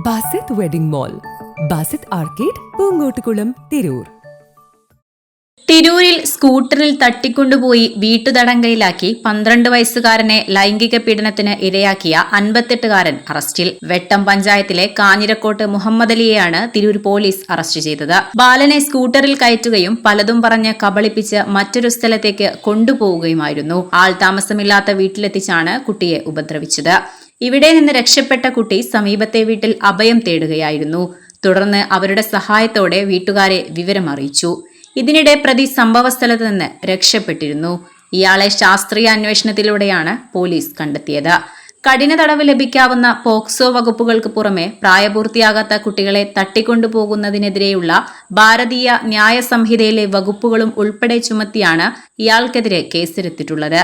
Basit wedding mall, Basith arcade, Poonkottukulam, Tirur. തിരൂരിൽ സ്കൂട്ടറിൽ തട്ടിക്കൊണ്ടുപോയി വീട്ടുതടങ്കയിലാക്കി 12 വയസ്സുകാരനെ ലൈംഗിക പീഡനത്തിന് ഇരയാക്കിയ 58-കാരൻ അറസ്റ്റിൽ. വെട്ടം പഞ്ചായത്തിലെ കാഞ്ഞിരക്കോട്ട് മുഹമ്മദലിയെയാണ് തിരൂർ പോലീസ് അറസ്റ്റ് ചെയ്തത്. ബാലനെ സ്കൂട്ടറിൽ കയറ്റുകയും പലതും പറഞ്ഞ് കബളിപ്പിച്ച് മറ്റൊരു സ്ഥലത്തേക്ക് കൊണ്ടുപോവുകയുമായിരുന്നു. ആൾ താമസമില്ലാത്ത വീട്ടിലെത്തിച്ചാണ് കുട്ടിയെ ഉപദ്രവിച്ചത്. ഇവിടെ നിന്ന് രക്ഷപ്പെട്ട കുട്ടി സമീപത്തെ വീട്ടിൽ അഭയം തേടുകയായിരുന്നു. തുടർന്ന് അവരുടെ സഹായത്തോടെ വീട്ടുകാരെ വിവരമറിയിച്ചു. ഇതിനിടെ പ്രതി സംഭവസ്ഥലത്ത് നിന്ന് രക്ഷപ്പെട്ടിരുന്നു. ഇയാളെ ശാസ്ത്രീയ അന്വേഷണത്തിലൂടെയാണ് പോലീസ് കണ്ടെത്തിയത്. കഠിന തടവ് ലഭിക്കാവുന്ന പോക്സോ വകുപ്പുകൾക്ക് പുറമെ പ്രായപൂർത്തിയാകാത്ത കുട്ടികളെ തട്ടിക്കൊണ്ടുപോകുന്നതിനെതിരെയുള്ള ഭാരതീയ ന്യായ സംഹിതയിലെ വകുപ്പുകളും ഉൾപ്പെടെ ചുമത്തിയാണ് ഇയാൾക്കെതിരെ കേസെടുത്തിട്ടുള്ളത്.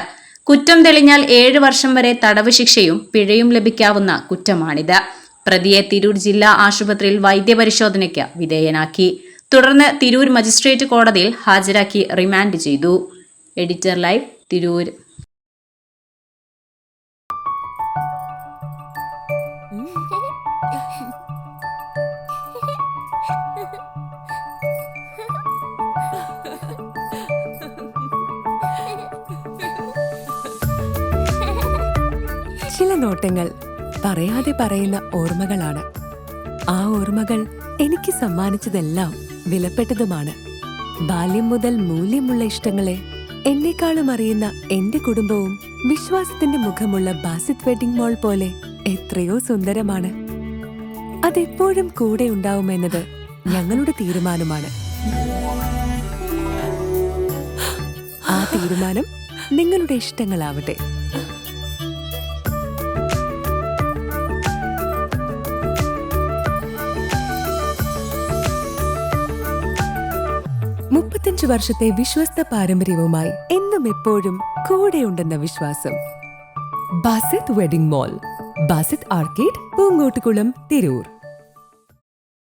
കുറ്റം തെളിഞ്ഞാൽ 7 വർഷം വരെ തടവ് ശിക്ഷയും പിഴയും ലഭിക്കാവുന്ന കുറ്റമാണിത്. പ്രതിയെ തിരൂർ ജില്ലാ ആശുപത്രിയിൽ വൈദ്യപരിശോധനയ്ക്ക് വിധേയനാക്കി. തുടർന്ന് തിരൂർ മജിസ്ട്രേറ്റ് കോടതിയിൽ ഹാജരാക്കി റിമാൻഡ് ചെയ്തു. Editor live, Tirur. ചില നോട്ടങ്ങൾ പറയാതെ പറയുന്ന ഓർമ്മകളാണ്. ആ ഓർമ്മകൾ എനിക്ക് സമ്മാനിച്ചതെല്ലാം വിലപ്പെട്ടതുമാണ്. ബാല്യം മുതൽ മൂല്യമുള്ള ഇഷ്ടങ്ങളെ എന്നെക്കാളും അറിയുന്ന എന്റെ കുടുംബവും വിശ്വാസത്തിന്റെ മുഖമുള്ള ബാസിത് വെഡിംഗ് മോൾ പോലെ എത്രയോ സുന്ദരമാണ്. അതെപ്പോഴും കൂടെ ഉണ്ടാവുമെന്നത് ഞങ്ങളുടെ തീരുമാനമാണ്. ആ തീരുമാനം നിങ്ങളുടെ ഇഷ്ടങ്ങളാവട്ടെ. മുപ്പത്തഞ്ച് വർഷത്തെ വിശ്വസ്ത പാരമ്പര്യവുമായി എന്നും എപ്പോഴും കൂടെയുണ്ടെന്ന വിശ്വാസം. Basith wedding mall, Basith arcade, Poonkottukulam, Tirur.